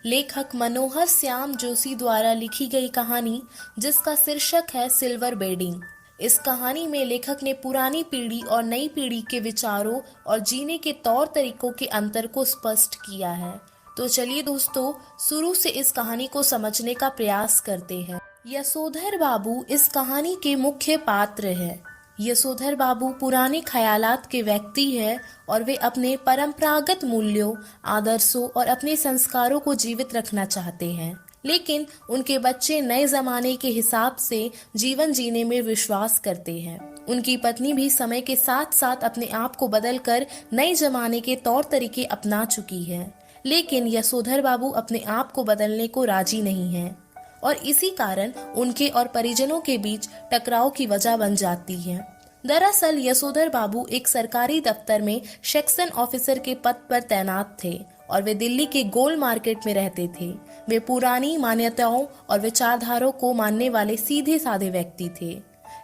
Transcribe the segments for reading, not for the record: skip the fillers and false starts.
लेखक मनोहर श्याम जोशी द्वारा लिखी गई कहानी जिसका शीर्षक है सिल्वर बेडिंग। इस कहानी में लेखक ने पुरानी पीढ़ी और नई पीढ़ी के विचारों और जीने के तौर तरीकों के अंतर को स्पष्ट किया है। तो चलिए दोस्तों, शुरू से इस कहानी को समझने का प्रयास करते हैं। यशोधर बाबू इस कहानी के मुख्य पात्र हैं। यशोधर बाबू पुराने ख्यालात के व्यक्ति हैं और वे अपने परंपरागत मूल्यों, आदर्शों और अपने संस्कारों को जीवित रखना चाहते हैं, लेकिन उनके बच्चे नए जमाने के हिसाब से जीवन जीने में विश्वास करते हैं। उनकी पत्नी भी समय के साथ साथ अपने आप को बदलकर नए जमाने के तौर तरीके अपना चुकी है, लेकिन यशोधर बाबू अपने आप को बदलने को राजी नहीं है और इसी कारण उनके और परिजनों के बीच टकराव की वजह बन जाती है। दरअसल यशोधर बाबू एक सरकारी दफ्तर में सेक्शन ऑफिसर के पद पर तैनात थे और वे दिल्ली के गोल मार्केट में रहते थे। वे पुरानी मान्यताओं और विचारधाराओं को मानने वाले सीधे साधे व्यक्ति थे,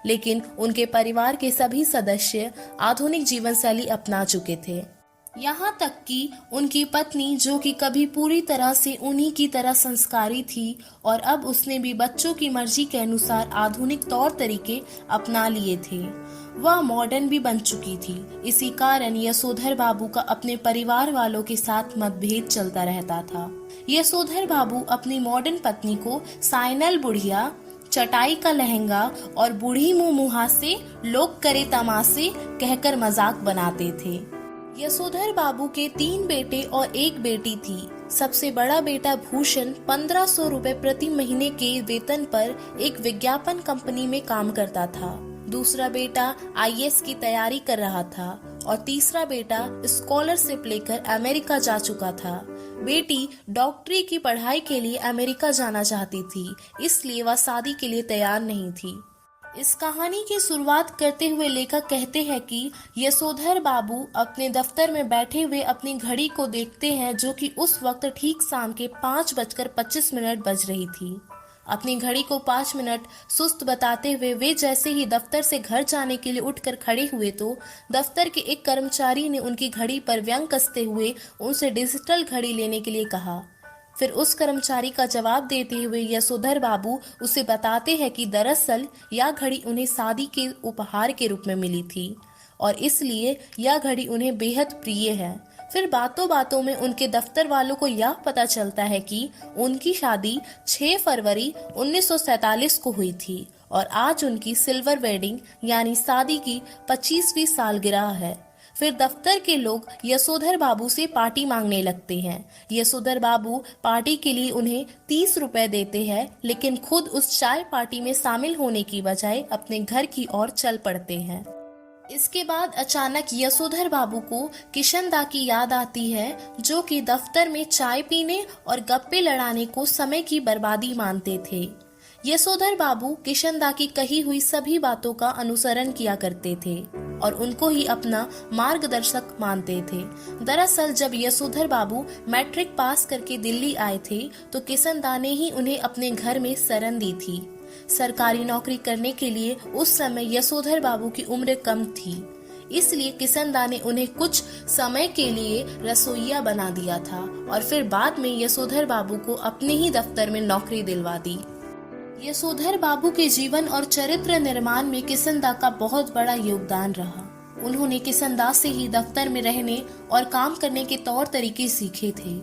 लेकिन उनके परिवार के सभी सदस्य आधुनिक जीवन शैली अपना चुके थे। यहाँ तक कि उनकी पत्नी, जो कि कभी पूरी तरह से उन्हीं की तरह संस्कारी थी और अब उसने भी बच्चों की मर्जी के अनुसार आधुनिक तौर तरीके अपना लिए थे, वह मॉडर्न भी बन चुकी थी। इसी कारण यशोधर बाबू का अपने परिवार वालों के साथ मतभेद चलता रहता था। यशोधर बाबू अपनी मॉडर्न पत्नी को साइनल बुढ़िया, चटाई का लहंगा और बूढ़ी मुंह मुहा से लोग करे तमाशे कहकर मजाक बनाते थे। यशोधर बाबू के 3 बेटे और 1 बेटी थी। सबसे बड़ा बेटा भूषण 1500 रुपए प्रति महीने के वेतन पर एक विज्ञापन कंपनी में काम करता था। दूसरा बेटा आईएएस की तैयारी कर रहा था और तीसरा बेटा स्कॉलरशिप लेकर अमेरिका जा चुका था। बेटी डॉक्टरी की पढ़ाई के लिए अमेरिका जाना चाहती थी, इसलिए वह शादी के लिए तैयार नहीं थी। इस कहानी की शुरुआत करते हुए लेखक कहते हैं कि यशोधर बाबू अपने दफ्तर में बैठे हुए अपनी घड़ी को देखते हैं, जो कि उस वक्त ठीक शाम के 5:25 बज रही थी। अपनी घड़ी को 5 मिनट सुस्त बताते हुए वे जैसे ही दफ्तर से घर जाने के लिए उठकर खड़े हुए तो दफ्तर के एक कर्मचारी ने उनकी घड़ी पर व्यंग कसते हुए उनसे डिजिटल घड़ी लेने के लिए कहा। फिर उस कर्मचारी का जवाब देते हुए यशोधर बाबू उसे बताते हैं कि दरअसल यह घड़ी उन्हें शादी के उपहार के रूप में मिली थी और इसलिए यह घड़ी उन्हें बेहद प्रिय है। फिर बातों बातों में उनके दफ्तर वालों को यह पता चलता है कि उनकी शादी 6 फरवरी 1947 को हुई थी और आज उनकी सिल्वर वेडिंग यानी शादी की 25वीं सालगिरह है। फिर दफ्तर के लोग यशोधर बाबू से पार्टी मांगने लगते हैं। यशोधर बाबू पार्टी के लिए उन्हें 30 रुपए देते हैं, लेकिन खुद उस चाय पार्टी में शामिल होने की बजाय अपने घर की ओर चल पड़ते हैं। इसके बाद अचानक यशोधर बाबू को किशन दा की याद आती है, जो कि दफ्तर में चाय पीने और गप्पे लड़ाने को समय की बर्बादी मानते थे। यशोधर बाबू किशन दा की कही हुई सभी बातों का अनुसरण किया करते थे और उनको ही अपना मार्गदर्शक मानते थे। दरअसल जब यशोधर बाबू मैट्रिक पास करके दिल्ली आए थे तो किशन दा ने ही उन्हें अपने घर में शरण दी थी। सरकारी नौकरी करने के लिए उस समय यशोधर बाबू की उम्र कम थी, इसलिए किशन दा ने उन्हें कुछ समय के लिए रसोइया बना दिया था और फिर बाद में यशोधर बाबू को अपने ही दफ्तर में नौकरी दिलवा दी। यशोधर बाबू के जीवन और चरित्र निर्माण में किशन दा का बहुत बड़ा योगदान रहा। उन्होंने किशन दा से ही दफ्तर में रहने और काम करने के तौर तरीके सीखे थे।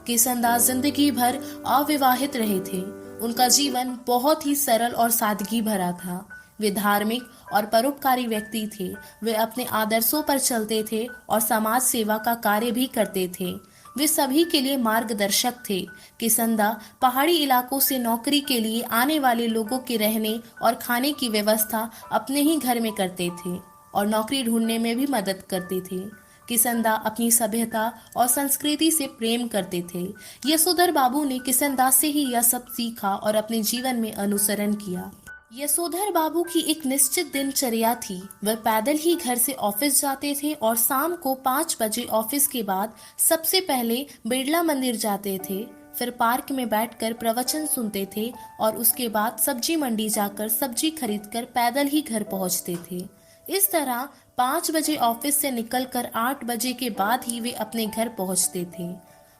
किशन दा जिंदगी भर अविवाहित रहे थे। उनका जीवन बहुत ही सरल और सादगी भरा था। वे धार्मिक और परोपकारी व्यक्ति थे। वे अपने आदर्शों पर चलते थे और समाज सेवा का कार्य भी करते थे। वे सभी के लिए मार्गदर्शक थे। किशन दा पहाड़ी इलाकों से नौकरी के लिए आने वाले लोगों के रहने और खाने की व्यवस्था अपने ही घर में करते थे और नौकरी ढूंढने में भी मदद करते थे। किशन दा अपनी सभ्यता और संस्कृति से प्रेम करते थे। यशोधर बाबू ने किशन दा से ही यह सब सीखा और अपने जीवन में अनुसरण किया। यशोधर बाबू की एक निश्चित दिनचर्या थी। वह पैदल ही घर से ऑफिस जाते थे और शाम को 5 बजे ऑफिस के बाद सबसे पहले बिड़ला मंदिर जाते थे, फिर पार्क में बैठकर प्रवचन सुनते थे और उसके बाद सब्जी मंडी जाकर सब्जी खरीदकर पैदल ही घर पहुंचते थे। इस तरह 5 बजे ऑफिस से निकलकर 8 बजे के बाद ही वे अपने घर पहुंचते थे।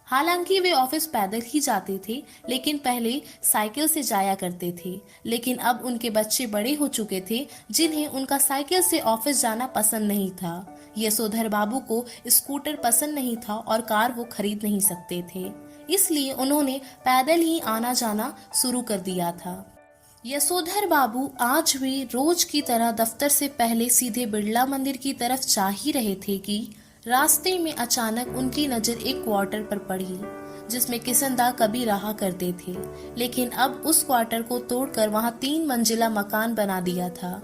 हालांकि वे ऑफिस पैदल ही जाते थे, लेकिन पहले साइकिल से जाया करते थे। लेकिन अब उनके बच्चे बड़े हो चुके थे, जिन्हें उनका साइकिल से ऑफिस जाना पसंद नहीं था। यशोधर बाबू को स्कूटर पसंद नहीं था और कार वो खरीद नहीं सकते थे, इसलिए उन्होंने पैदल ही आना जाना शुरू कर दिया था। यशोधर बाबू आज भी रोज की तरह दफ्तर से पहले सीधे बिड़ला मंदिर की तरफ जा ही रहे थे कि रास्ते में अचानक उनकी नजर एक क्वार्टर पर पड़ी, जिसमें किसनदा कभी रहा करते थे, लेकिन अब उस क्वार्टर को तोड़कर वहां 3 मंजिला मकान बना दिया था।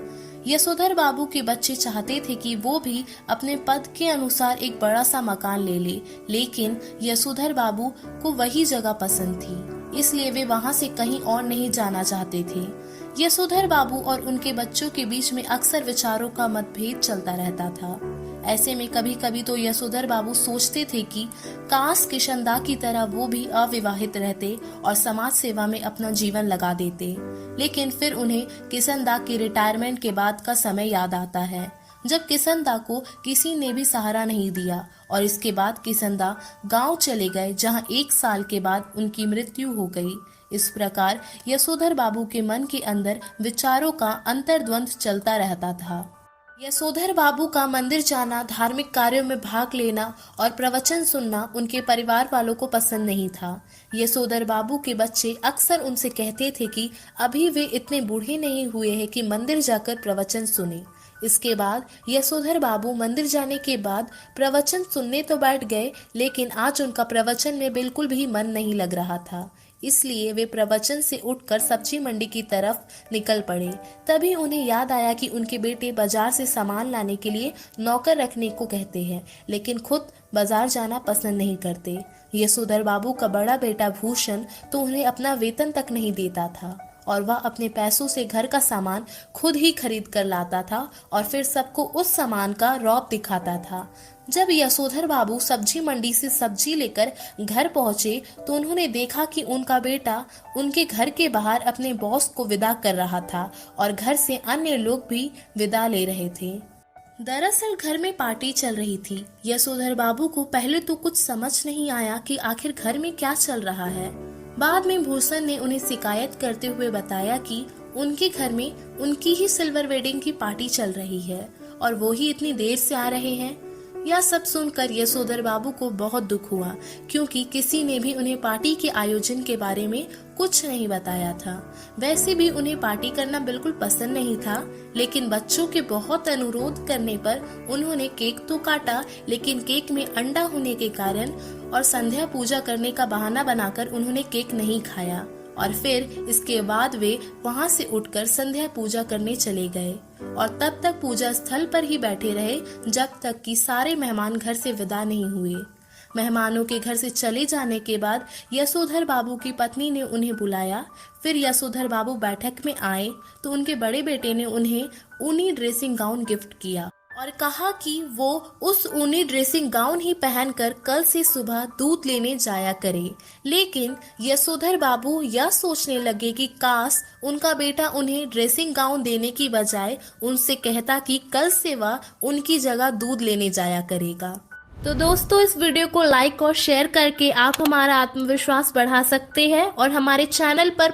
यशोधर बाबू के बच्चे चाहते थे कि वो भी अपने पद के अनुसार एक बड़ा सा मकान ले ले, लेकिन यशोधर बाबू को वही जगह पसंद थी, इसलिए वे वहां से कहीं और नहीं जाना चाहते थे। यशोधर बाबू और उनके बच्चों के बीच में अक्सर विचारों का मतभेद चलता रहता था। ऐसे में कभी कभी तो यशोधर बाबू सोचते थे कि काश किशनदा की तरह वो भी अविवाहित रहते और समाज सेवा में अपना जीवन लगा देते। लेकिन फिर उन्हें किशनदा की रिटायरमेंट के बाद का समय याद आता है, जब किशनदा को किसी ने भी सहारा नहीं दिया और इसके बाद किशनदा गांव चले गए, जहां 1 साल के बाद उनकी मृत्यु हो गई। इस प्रकार यशोधर बाबू के मन के अंदर विचारों का अंतर्द्वंद चलता रहता था। यशोधर बाबू का मंदिर जाना, धार्मिक कार्यों में भाग लेना और प्रवचन सुनना उनके परिवार वालों को पसंद नहीं था। यशोधर बाबू के बच्चे अक्सर उनसे कहते थे कि अभी वे इतने बूढ़े नहीं हुए हैं कि मंदिर जाकर प्रवचन सुने। इसके बाद यशोधर बाबू मंदिर जाने के बाद प्रवचन सुनने तो बैठ गए, लेकिन आज उनका प्रवचन में बिल्कुल भी मन नहीं लग रहा था, इसलिए वे प्रवचन से उठकर सब्जी मंडी की तरफ निकल पड़े। तभी उन्हें याद आया कि उनके बेटे बाजार से सामान लाने के लिए नौकर रखने को कहते हैं, लेकिन खुद बाजार जाना पसंद नहीं करते। यशोधर बाबू का बड़ा बेटा भूषण तो उन्हें अपना वेतन तक नहीं देता था और वह अपने पैसों से घर का सामान खुद ही खरीद कर लाता था और फिर सबको उस सामान का रौब दिखाता था। जब यशोधर बाबू सब्जी मंडी से सब्जी लेकर घर पहुंचे तो उन्होंने देखा कि उनका बेटा उनके घर के बाहर अपने बॉस को विदा कर रहा था और घर से अन्य लोग भी विदा ले रहे थे। दरअसल घर में पार्टी चल रही थी। यशोधर बाबू को पहले तो कुछ समझ नहीं आया कि आखिर घर में क्या चल रहा है। बाद में भूषण ने उन्हें शिकायत करते हुए बताया कि उनके घर में उनकी ही सिल्वर वेडिंग की पार्टी चल रही है और वो ही इतनी देर से आ रहे हैं। यह सब सुनकर यशोधर बाबू को बहुत दुख हुआ, क्योंकि किसी ने भी उन्हें पार्टी के आयोजन के बारे में कुछ नहीं बताया था। वैसे भी उन्हें पार्टी करना बिल्कुल पसंद नहीं था, लेकिन बच्चों के बहुत अनुरोध करने पर उन्होंने केक तो काटा, लेकिन केक में अंडा होने के कारण और संध्या पूजा करने का बहाना बनाकर उन्होंने केक नहीं खाया और फिर इसके बाद वे वहां से उठकर संध्या पूजा करने चले गए और तब तक पूजा स्थल पर ही बैठे रहे जब तक कि सारे मेहमान घर से विदा नहीं हुए। मेहमानों के घर से चले जाने के बाद यशोधर बाबू की पत्नी ने उन्हें बुलाया। फिर यशोधर बाबू बैठक में आए तो उनके बड़े बेटे ने उन्हें ऊनी ड्रेसिंग गाउन गिफ्ट किया और कहा कि वो उस ऊनी ड्रेसिंग गाउन ही पहनकर कल से सुबह दूध लेने जाया करे। लेकिन यशोधर बाबू यह सोचने लगे कि काश उनका बेटा उन्हें ड्रेसिंग गाउन देने की बजाय उनसे कहता कि कल से वह उनकी जगह दूध लेने जाया करेगा। तो दोस्तों, इस वीडियो को लाइक और शेयर करके आप हमारा आत्मविश्वास बढ़ा सकते हैं और हमारे चैनल पर